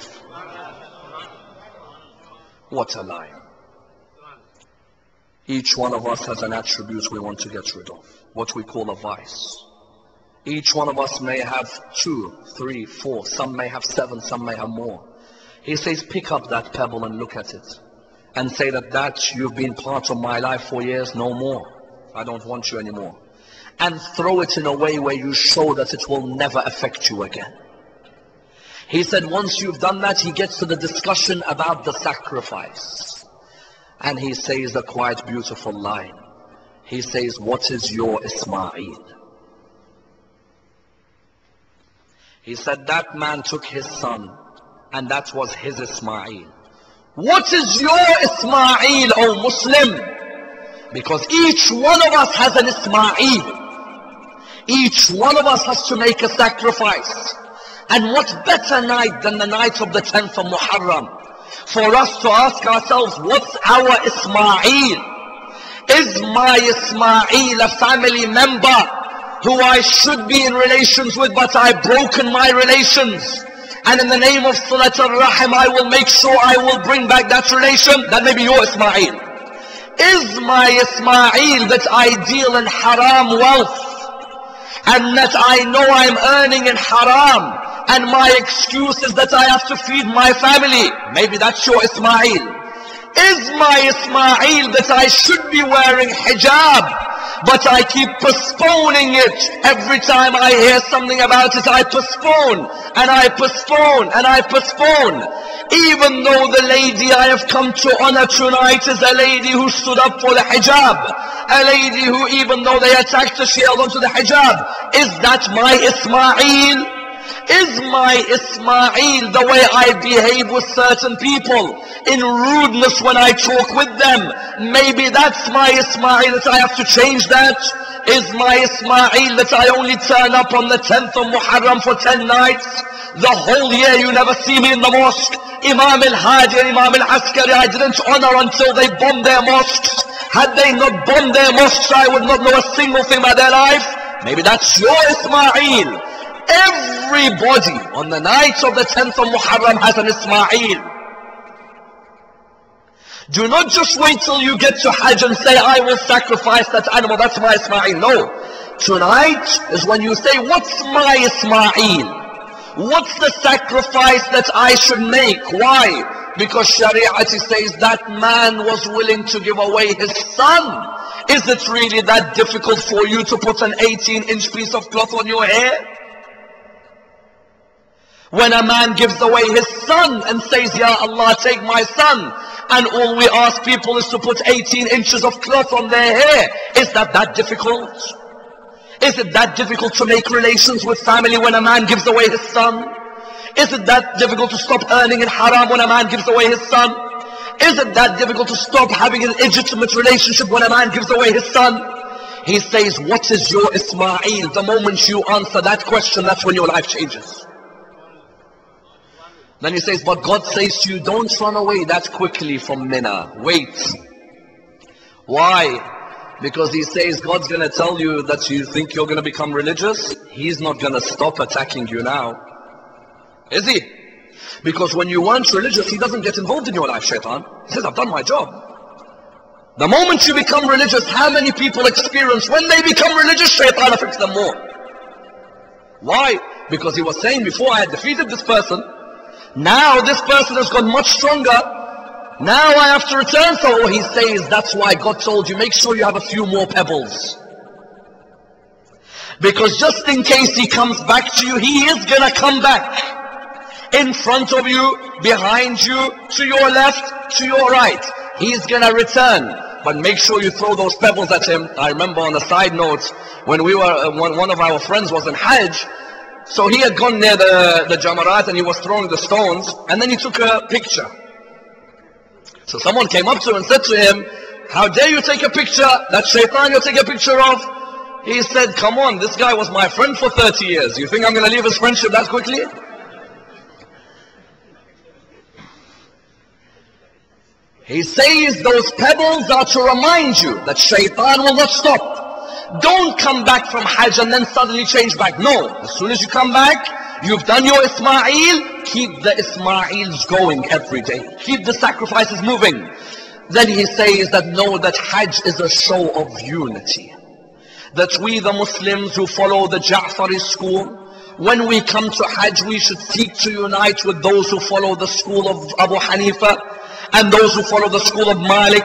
What a lie. Each one of us has an attribute we want to get rid of, what we call a vice. Each one of us may have 2, 3, 4, some may have 7, some may have more. He says, pick up that pebble and look at it. And say that you've been part of my life for years, no more. I don't want you anymore. And throw it in a way where you show that it will never affect you again. He said once you've done that, he gets to the discussion about the sacrifice. And he says a quite beautiful line. He says, what is your Ismail? He said that man took his son, and that was his Ismail. What is your Ismail, O Muslim? Because each one of us has an Ismail. Each one of us has to make a sacrifice. And what better night than the night of the 10th of Muharram for us to ask ourselves, what's our Ismail? Is my Ismail a family member? who I should be in relations with, but I've broken my relations. And in the name of Salat al-Rahim, I will make sure I will bring back that relation. That may be your Ismail. Is my Ismail that I deal in haram wealth, and that I know I'm earning in haram, and my excuse is that I have to feed my family? Maybe that's your Ismail. Is my Ismail that I should be wearing hijab, but I keep postponing it? Every time I hear something about it, I postpone, and I postpone, and I postpone. Even though the lady I have come to honor tonight is a lady who stood up for the hijab, a lady who, even though they attacked her, she held on to the hijab. Is that my Ismail? Is my Ismail the way I behave with certain people, in rudeness when I talk with them? Maybe that's my Ismail, that I have to change that. Is my Ismail that I only turn up on the 10th of Muharram for 10 nights? The whole year you never see me in the mosque. Imam al-Hajj and Imam al-Askari I didn't honor until they bombed their mosques. Had they not bombed their mosques, I would not know a single thing about their life. Maybe that's your Ismail. Everybody on the night of the 10th of Muharram has an Ismail. Do not just wait till you get to Hajj and say, I will sacrifice that animal, that's my Ismail. No. Tonight is when you say, what's my Ismail? What's the sacrifice that I should make? Why? Because Shariah says that man was willing to give away his son. Is it really that difficult for you to put an 18-inch piece of cloth on your hair? When a man gives away his son and says, Ya Allah, take my son, and all we ask people is to put 18 inches of cloth on their hair, is that difficult? Is it that difficult to make relations with family when a man gives away his son? Is it that difficult to stop earning in haram when a man gives away his son? Is it that difficult to stop having an illegitimate relationship when a man gives away his son? He says, what is your Ismail? The moment you answer that question, that's when your life changes. Then he says, but God says to you, don't run away that quickly from Mina. Wait. Why? Because he says God's going to tell you that you think you're going to become religious. He's not going to stop attacking you now. Is he? Because when you weren't religious, he doesn't get involved in your life, shaitan. He says, I've done my job. The moment you become religious, how many people experience when they become religious, shaitan affects them more? Why? Because he was saying before, I had defeated this person. Now this person has got much stronger. Now I have to return. So he says, that's why God told you, make sure you have a few more pebbles. Because just in case he comes back to you, he is going to come back. In front of you, behind you, to your left, to your right. He's going to return. But make sure you throw those pebbles at him. I remember on a side note, when we were, one of our friends was in Hajj. So he had gone near the Jamarat and he was throwing the stones. And then he took a picture. So someone came up to him and said to him, how dare you take a picture? That shaitan you take a picture of? He said, come on, this guy was my friend for 30 years. You think I'm going to leave his friendship that quickly? He says those pebbles are to remind you that shaitan will not stop. Don't come back from Hajj and then suddenly change back. No, as soon as you come back, you've done your Ismail, keep the Ismails going every day. Keep the sacrifices moving. Then he says that know that Hajj is a show of unity. That we the Muslims who follow the Ja'fari school, when we come to Hajj, we should seek to unite with those who follow the school of Abu Hanifa, and those who follow the school of Malik,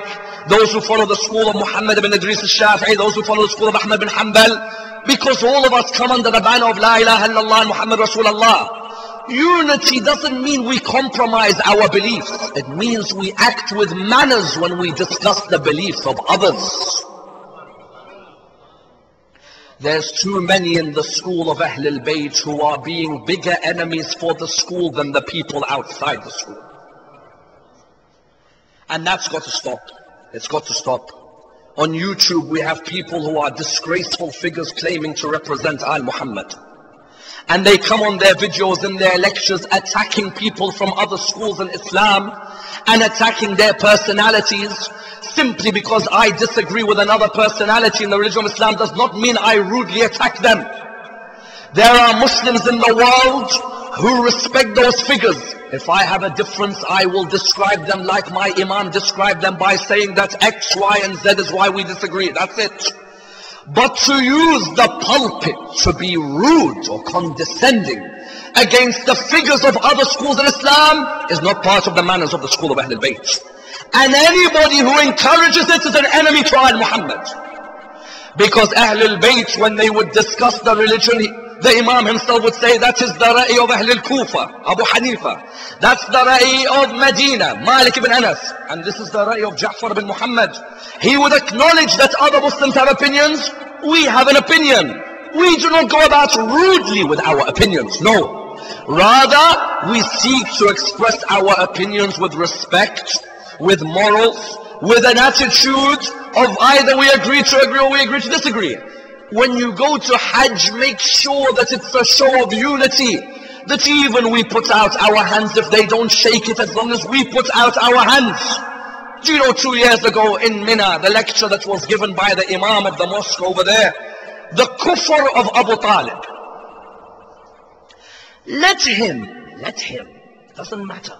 those who follow the school of Muhammad ibn Idris al-Shafi'i, those who follow the school of Ahmad bin Hanbal, because all of us come under the banner of La ilaha illallah and Muhammad Rasulullah. Unity doesn't mean we compromise our beliefs. It means we act with manners when we discuss the beliefs of others. There's too many in the school of Ahlul Bayt who are being bigger enemies for the school than the people outside the school. And that's got to stop. It's got to stop. On YouTube we have people who are disgraceful figures claiming to represent Al Muhammad. And they come on their videos and their lectures attacking people from other schools in Islam. and attacking their personalities simply because I disagree with another personality in the religion of Islam does not mean I rudely attack them. There are Muslims in the world who respect those figures. If I have a difference, I will describe them like my Imam described them by saying that X, Y, and Z is why we disagree. That's it. But to use the pulpit to be rude or condescending against the figures of other schools in Islam is not part of the manners of the school of Ahlul Bayt. And anybody who encourages it is an enemy to Al Muhammad. Because Ahlul Bayt, when they would discuss the religion, the Imam himself would say, that is the Ra'i of Ahlul Kufa, Abu Hanifa. That's the Ra'i of Medina, Malik ibn Anas. And this is the Ra'i of Ja'far ibn Muhammad. He would acknowledge that other Muslims have opinions. We have an opinion. We do not go about rudely with our opinions. No. Rather, we seek to express our opinions with respect, with morals, with an attitude of either we agree to agree or we agree to disagree. When you go to Hajj, make sure that it's a show of unity, that even we put out our hands if they don't shake it, as long as we put out our hands. Do you know 2 years ago in Mina, the lecture that was given by the Imam at the mosque over there, the kufr of Abu Talib. Let him, doesn't matter.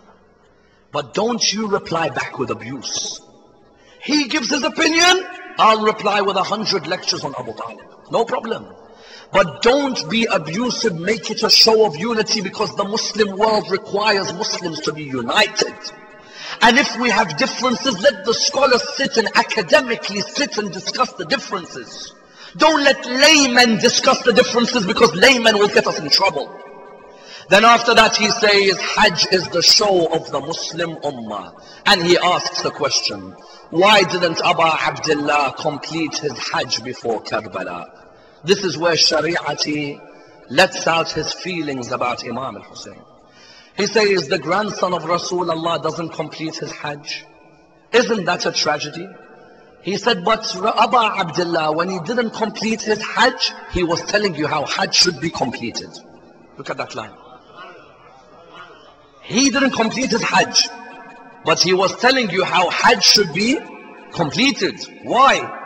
But don't you reply back with abuse. He gives his opinion, I'll reply with 100 lectures on Abu Talib. No problem. But don't be abusive, make it a show of unity, because the Muslim world requires Muslims to be united. And if we have differences, let the scholars sit and academically sit and discuss the differences. Don't let laymen discuss the differences, because laymen will get us in trouble. Then after that he says, Hajj is the show of the Muslim Ummah. And he asks the question, why didn't Abu Abdullah complete his Hajj before Karbala? This is where Shari'ati lets out his feelings about Imam al-Hussein. He says, the grandson of Rasulullah doesn't complete his Hajj. Isn't that a tragedy? He said, but Abu Abdullah, when he didn't complete his Hajj, he was telling you how Hajj should be completed. Look at that line. He didn't complete his Hajj, but he was telling you how Hajj should be completed. Why?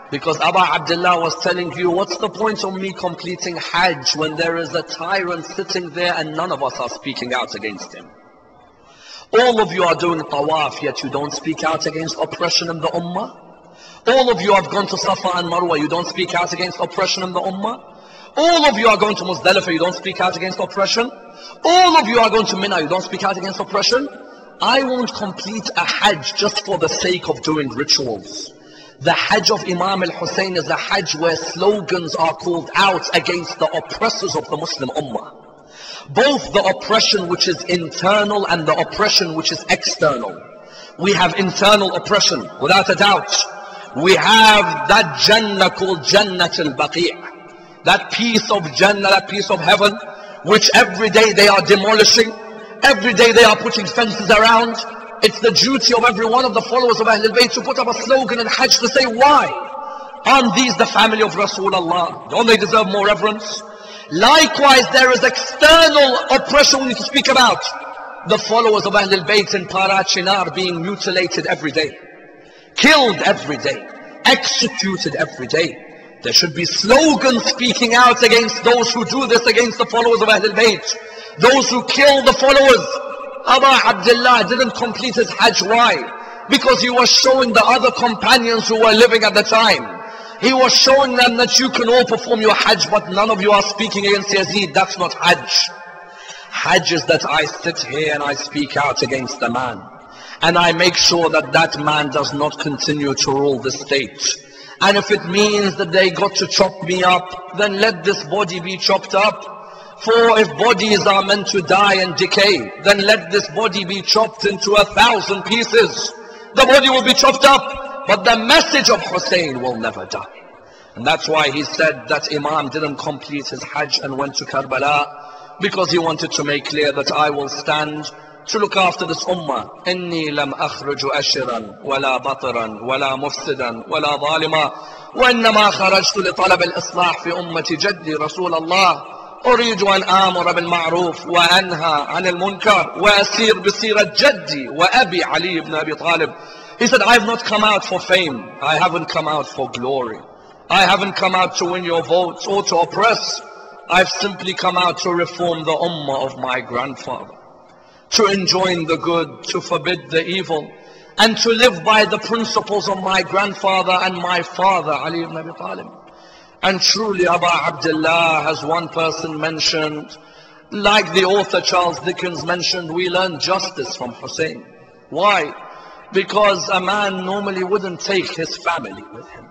Because Abu Abdullah was telling you, what's the point of me completing Hajj when there is a tyrant sitting there and none of us are speaking out against him? All of you are doing tawaf, yet you don't speak out against oppression in the ummah. All of you have gone to Safa and Marwa, you don't speak out against oppression in the ummah. All of you are going to Muzdalifah, you don't speak out against oppression. All of you are going to Mina, you don't speak out against oppression. I won't complete a Hajj just for the sake of doing rituals. The Hajj of Imam al-Hussein is a Hajj where slogans are called out against the oppressors of the Muslim Ummah. Both the oppression which is internal and the oppression which is external. We have internal oppression, without a doubt. We have that Jannah called Jannat al-Baqi'. That piece of Jannah, that piece of heaven, which every day they are demolishing. Every day they are putting fences around. It's the duty of every one of the followers of Ahlul Bayt to put up a slogan in Hajj to say, why? Aren't these the family of Rasulullah? Don't they deserve more reverence? Likewise, there is external oppression we need to speak about. The followers of Ahlul Bayt in Parachinar being mutilated every day, killed every day, executed every day. There should be slogans speaking out against those who do this against the followers of Ahlul Bayt. Those who kill the followers. Abu Abdullah didn't complete his Hajj. Why? Because he was showing the other companions who were living at the time. He was showing them that you can all perform your Hajj, but none of you are speaking against Yazid. That's not Hajj. Hajj is that I sit here and I speak out against the man. And I make sure that that man does not continue to rule the state. And if it means that they got to chop me up, then let this body be chopped up. For if bodies are meant to die and decay, then let this body be chopped into 1,000 pieces. The body will be chopped up, but the message of Hussein will never die. And that's why he said that Imam didn't complete his Hajj and went to Karbala, because he wanted to make clear that I will stand to look after this ummah. إني لم أخرج أشرا ولا بطرا ولا مفسدا ولا ظالما وإنما خرجت لطلب الإصلاح في أمة جدي رسول الله أريد أن آمر بالمعروف وأنهى عن المنكر وأسير بسيرة جدي وأبي علي ibn Abi Talib. He said, I have not come out for fame. I haven't come out for glory. I haven't come out to win your votes or to oppress. I've simply come out to reform the ummah of my grandfather, to enjoin the good, to forbid the evil, and to live by the principles of my grandfather and my father, Ali ibn Abi Talib. And truly, Abu Abdullah, as one person mentioned, like the author Charles Dickens mentioned, we learn justice from Hussein. Why? Because a man normally wouldn't take his family with him.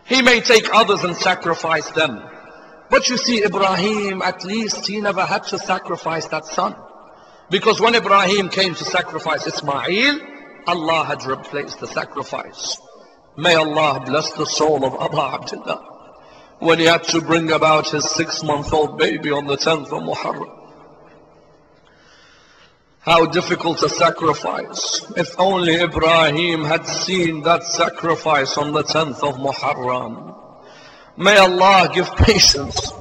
He may take others and sacrifice them. But you see, Ibrahim, at least he never had to sacrifice that son. Because when Ibrahim came to sacrifice Ismail, Allah had replaced the sacrifice. May Allah bless the soul of Abu Abdullah when he had to bring about his 6-month-old baby on the 10th of Muharram. How difficult a sacrifice. If only Ibrahim had seen that sacrifice on the 10th of Muharram. May Allah give patience.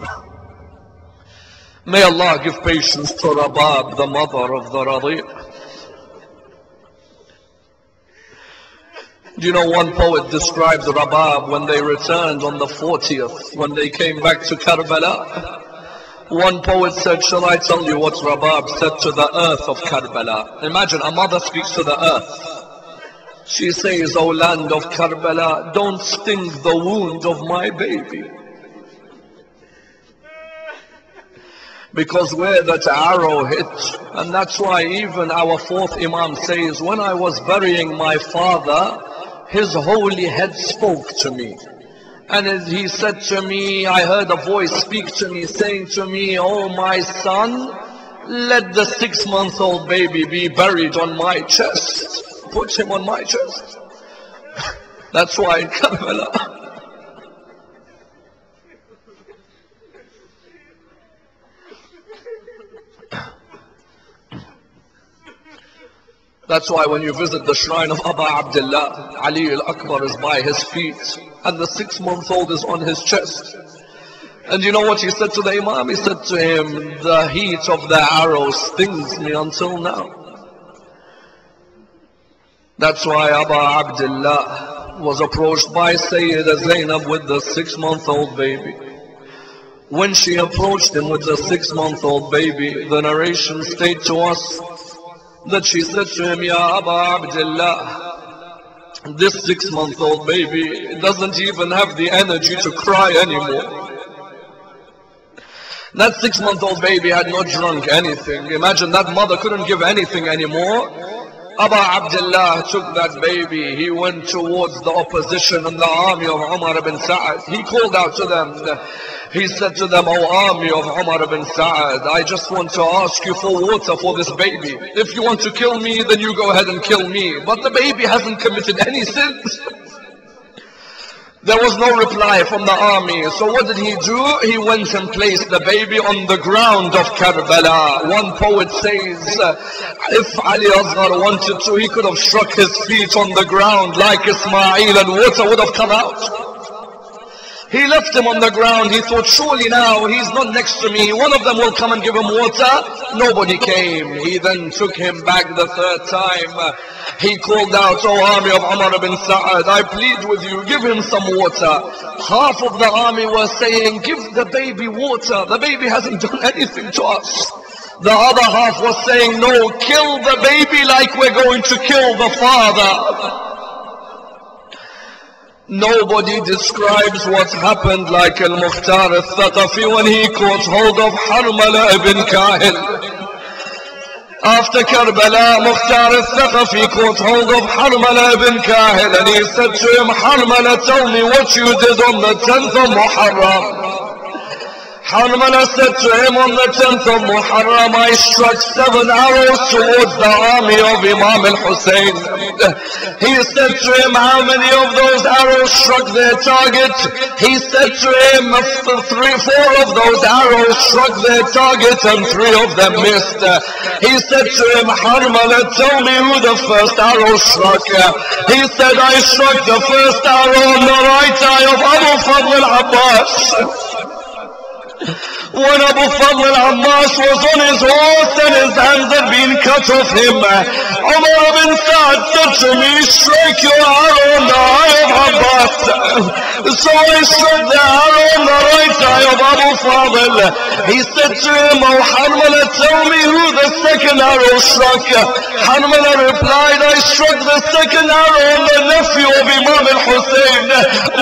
May Allah give patience to Rabab, the mother of the Radi'. Do you know, one poet described Rabab when they returned on the 40th, when they came back to Karbala. One poet said, shall I tell you what Rabab said to the earth of Karbala? Imagine, a mother speaks to the earth. She says, O land of Karbala, don't sting the wound of my baby. Because where that arrow hit, and that's why even our fourth Imam says, when I was burying my father, his holy head spoke to me. And he said to me, I heard a voice speak to me, saying to me, oh my son, let the 6-month-old baby be buried on my chest. Put him on my chest. That's why in Karbala, that's why when you visit the shrine of Abu Abdullah, Ali al-Akbar is by his feet and the 6-month-old is on his chest. And you know what he said to the Imam? He said to him, the heat of the arrow stings me until now. That's why Abu Abdullah was approached by Sayyida Zainab with the 6-month-old baby. When she approached him with the 6-month-old baby, the narration states to us that she said to him, Ya Abu Abdullah, this 6-month-old baby doesn't even have the energy to cry anymore. That 6-month-old baby had not drunk anything. Imagine that mother couldn't give anything anymore. Abu Abdullah took that baby. He went towards the opposition and the army of Umar ibn Sa'ad. He called out to them. He said to them, O army of Umar ibn Sa'ad, I just want to ask you for water for this baby. If you want to kill me, then you go ahead and kill me. But the baby hasn't committed any sins. There was no reply from the army. So what did he do? He went and placed the baby on the ground of Karbala. One poet says, if Ali Asghar wanted to, he could have struck his feet on the ground like Ismail and water would have come out. He left him on the ground. He thought, surely now he's not next to me, one of them will come and give him water. Nobody came. He then took him back the 3rd time. He called out, O army of Umar ibn Sa'ad, I plead with you, give him some water. Half of the army were saying, give the baby water. The baby hasn't done anything to us. The other half was saying, no, kill the baby like we're going to kill the father. Nobody describes what happened like Al-Mukhtar al-Thaqafi when he caught hold of Harmala ibn Kahil. After Karbala, Mukhtar al-Thaqafi caught hold of Harmala ibn Kahil and he said to him, Harmala, tell me what you did on the 10th of Muharram. Harmala said to him, on the 10th of Muharram, I struck 7 arrows towards the army of Imam al-Hussein. He said to him, how many of those arrows struck their target? He said to him, 4 of those arrows struck their target and 3 of them missed. He said to him, Harmala, tell me who the first arrow struck. He said, I struck the first arrow on the right eye of Abu Fadl al-Abbas. When Abu Fadl al-Ammar was on his horse and his hands had been cut off him, Umar bin Sa'd said to me, strike your arrow on the eye of Abbas. So I struck the arrow on the right eye of Abu Fadl. He said to him, oh Hanmala, tell me who the second arrow struck. Hanmala replied, I struck the second arrow on the nephew of Imam al-Hussein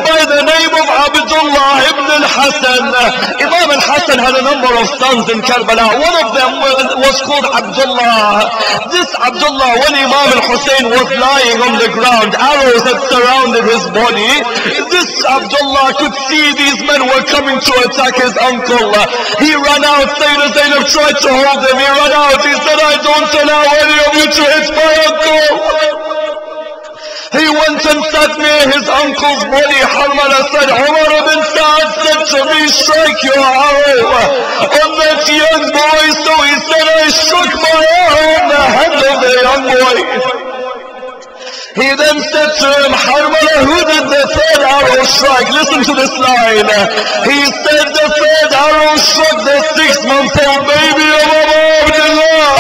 by the name of Abdullah ibn al-Hasan. Imam al-Hasan had a number of sons in Karbala. One of them was called Abdullah. This Abdullah, when Imam al-Hussein was lying on the ground, arrows had surrounded his body. This Abdullah could see these men were coming to attack his uncle. He ran out. Sayyidina Zainab tried to hold him. He ran out. He said, I don't allow any of you to hit my uncle. He went and sat near his uncle's body. Hanmala said, Umar bin Sa'd said to me, strike your arrow on that young boy. So he said, I struck my arrow on the head of the young boy. He then said to him, Hanmala, who did the third arrow strike? Listen to this line. He said the third arrow struck the 6-month-old baby of Abu Abdullah.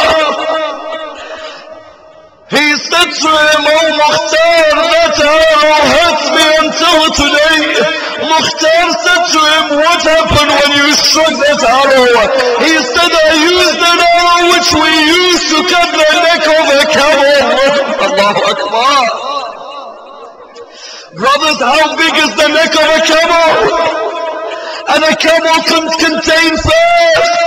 He said to him, oh Mukhtar, that arrow hurts me until today. Mukhtar said to him, what happened when you struck that arrow? He said, I used an arrow which we used to cut the neck of a camel. Allahu Akbar. Brothers, how big is the neck of a camel? And a camel can contain first.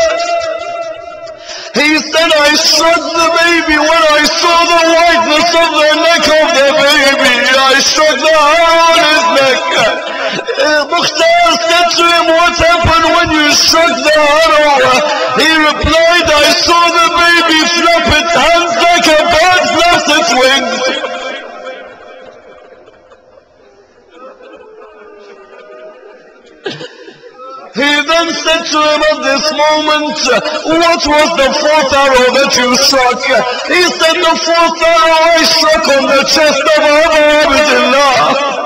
He said, I struck the baby when I saw the whiteness of the neck of the baby. I struck the arrow on his neck. Mukhtar said to him, what happened when you struck the arrow? He replied, I saw the baby flap its hands like a bird flaps its wings. He then said to him at this moment, what was the fourth arrow that you struck? He said, the fourth arrow I struck on the chest of Abu Abdullah.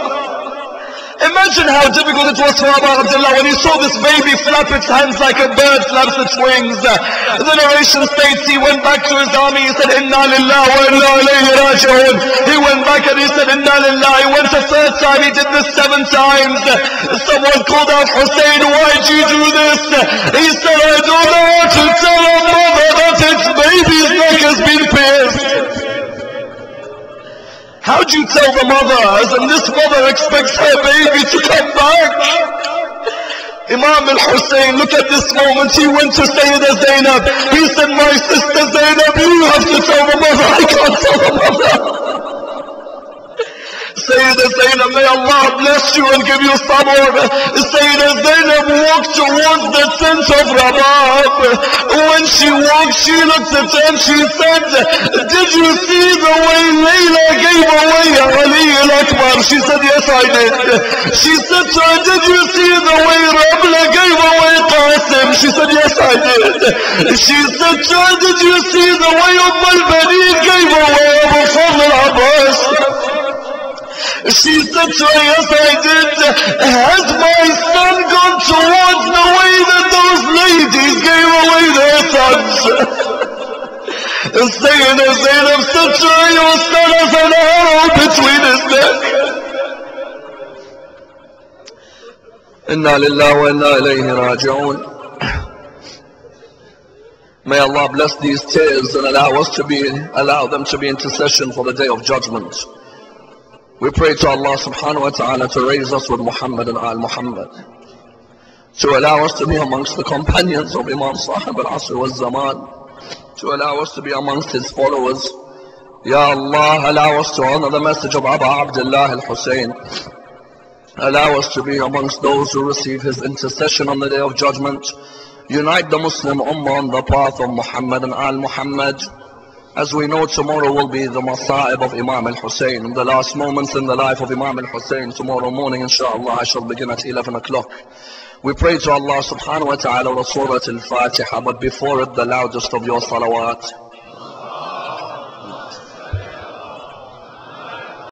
Imagine how difficult it was for Abu Abdullah when he saw this baby flap its hands like a bird flaps its wings. The narration states he went back to his army. He said, Inna lillahi wa inna ilayhi raji'un. He went back and he said, Inna lillahi. He went a third time. He did this 7 times. Someone called out, Hussein, why did you do this? He said, I don't know how to tell a mother that its baby's neck has been pierced. How do you tell the mothers? And this mother expects her baby to come back. Imam al-Hussein, look at this moment. He went to Sayyidina Zainab. He said, my sister Zainab, you have to tell the mother. I can't tell the mother. Sayyidina Zainab, may Allah bless you and give you sabr. Sayyidina Zainab walked towards the tent of Rabab. When she walked, she looked at him, she said, did you see the way Layla gave away Ali al-Akbar? She said, yes I did. She said to her, did you see the way Rabla gave away Qasim? She said, yes I did. She said to her, did you see the way al-Banin gave away Abu Fadl al-Abbas? She said to her, yes I did. Has my son gone towards the way that those ladies gave away their sons? Sayyidina Zainab said to her, your son has an arrow between his neck. Inna lillahi wa inna ilayhi raji'un. May Allah bless these tears and allow them to be intercession for the day of judgment. We pray to Allah subhanahu wa ta'ala to raise us with Muhammad and Al Muhammad, to allow us to be amongst the companions of Imam Sahib al-Asr wal-Zaman, to allow us to be amongst his followers. Ya Allah, allow us to honor the message of Abu Abdullah al-Hussein. Allow us to be amongst those who receive his intercession on the day of judgment. Unite the Muslim Ummah on the path of Muhammad and Al Muhammad. As we know, tomorrow will be the Masa'ib of Imam al-Hussein, the last moments in the life of Imam al-Hussein. Tomorrow morning, inshallah, I shall begin at 11 o'clock. We pray to Allah subhanahu wa ta'ala with Surah al-Fatiha, but before it, the loudest of your salawat.